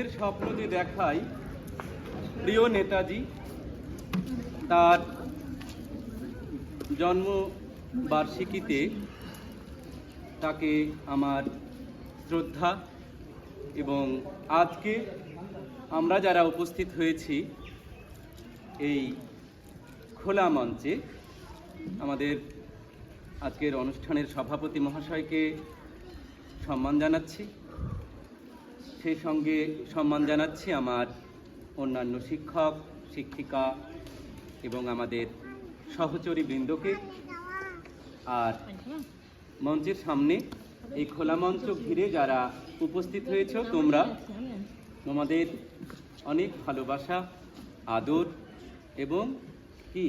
মনের স্বপ্ন যে দেখাই প্রিয় নেতাজি, তার জন্মবার্ষিকীতে তাকে আমার শ্রদ্ধা। এবং আজকে আমরা যারা উপস্থিত হয়েছি এই খোলা মঞ্চে, আমাদের আজকের অনুষ্ঠানের সভাপতি মহাশয়কে সম্মান জানাচ্ছি, সেই সঙ্গে সম্মান জানাচ্ছি আমার অন্যান্য শিক্ষক শিক্ষিকা এবং আমাদের সহচরী বৃন্দকে। আর মঞ্চের সামনে এই খোলা মঞ্চ ঘিরে যারা উপস্থিত হয়েছ, তোমাদের অনেক ভালোবাসা, আদর এবং কি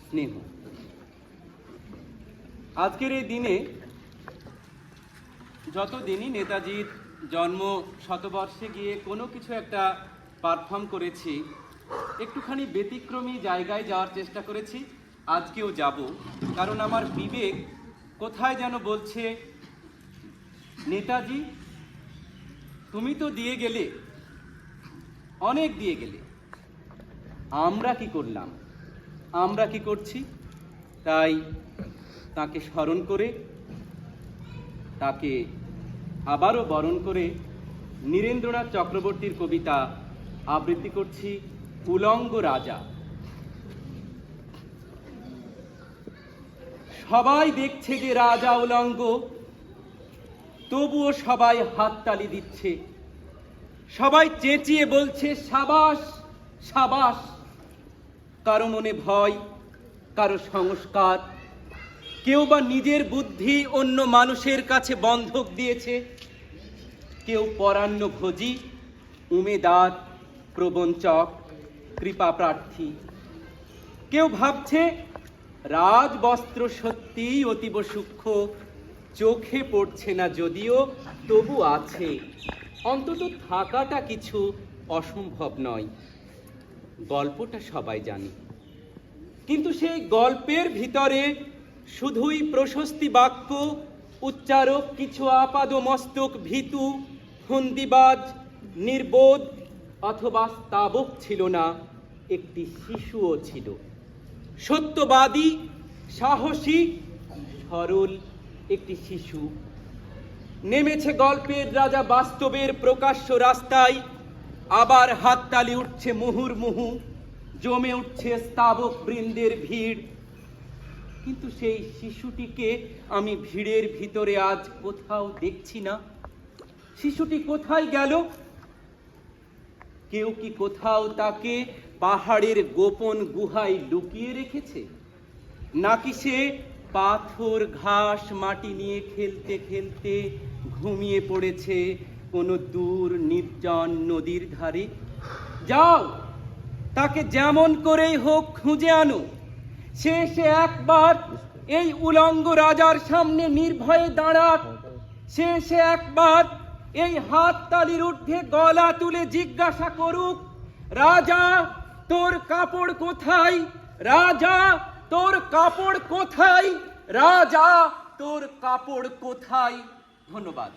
স্নেহ। আজকের এই দিনে, যতদিনই নেতাজির জন্ম শতবর্ষে গিয়ে কোনো কিছু একটা পারফর্ম করেছি, একটুখানি ব্যতিক্রমী জায়গায় যাওয়ার চেষ্টা করেছি। আজকেও যাব, কারণ আমার বিবেক কোথায় যেন বলছে, নেতাজি তুমি তো দিয়ে গেলে, অনেক দিয়ে গেলে, আমরা কি করলাম, আমরা কি করছি? তাই তাকে স্মরণ করে, তাকে আবারও বরণ করে নীরেন্দ্রনাথ চক্রবর্তীর কবিতা আবৃত্তি করছি, উলঙ্গ রাজা। সবাই দেখছে যে রাজা উলঙ্গ, তবুও সবাই হাততালি দিচ্ছে, সবাই চেঁচিয়ে বলছে সাবাস সাবাস। কারো মনে ভয়, কারো সংস্কার, কেউ বা নিজের বুদ্ধি অন্য মানুষের কাছে বন্ধক দিয়েছে, কেউ পরান্নভোজী, উমেদার, প্রবঞ্চক, কৃপা প্রার্থী। কেউ ভাবছে রাজবস্ত্র সত্যিই অতীব সূক্ষ্ম, চোখে পড়ছে না যদিও তবু আছে, অন্তত থাকাটা কিছু অসম্ভব নয়। গল্পটা সবাই জানে, কিন্তু সেই গল্পের ভিতরে শুধুই প্রশস্তি বাক্য উচ্চারক কিছু আপাদ মস্তক ভীতু, ফন্দিবাজ, নির্বোধ অথবা স্তাবক ছিল না, একটি শিশুও ছিল, সত্যবাদী, সাহসী, সরল একটি শিশু। নেমেছে গল্পের রাজা বাস্তবের প্রকাশ্য রাস্তায়, আবার হাততালি উঠছে মুহুর্মুহু, জমে উঠছে স্তাবক বৃন্দের ভিড়। কিন্তু সেই শিশুটিকে আমি ভিড়ের ভিতরে আজ কোথাও দেখছি না। শিশুটি কোথায় গেল? কেউ কি কোথাও তাকে পাহাড়ের গোপন গুহায় লুকিয়ে রেখেছে? নাকি সে পাথর ঘাস মাটি নিয়ে খেলতে খেলতে ঘুমিয়ে পড়েছে কোনো দূর নির্জন নদীর ধারে? যাও, তাকে যেমন করেই হোক খুঁজে আনো। সে একবার এই উলঙ্গ রাজার সামনে নির্ভয়ে দাঁড়াক। সে একবার এই হাততালির ঊর্ধ্বে গলা তুলে জিজ্ঞাসা করুক, রাজা তোর কাপড় কোথায়? রাজা তোর কাপড় কোথায়? রাজা তোর কাপড় কোথায়? ধন্যবাদ।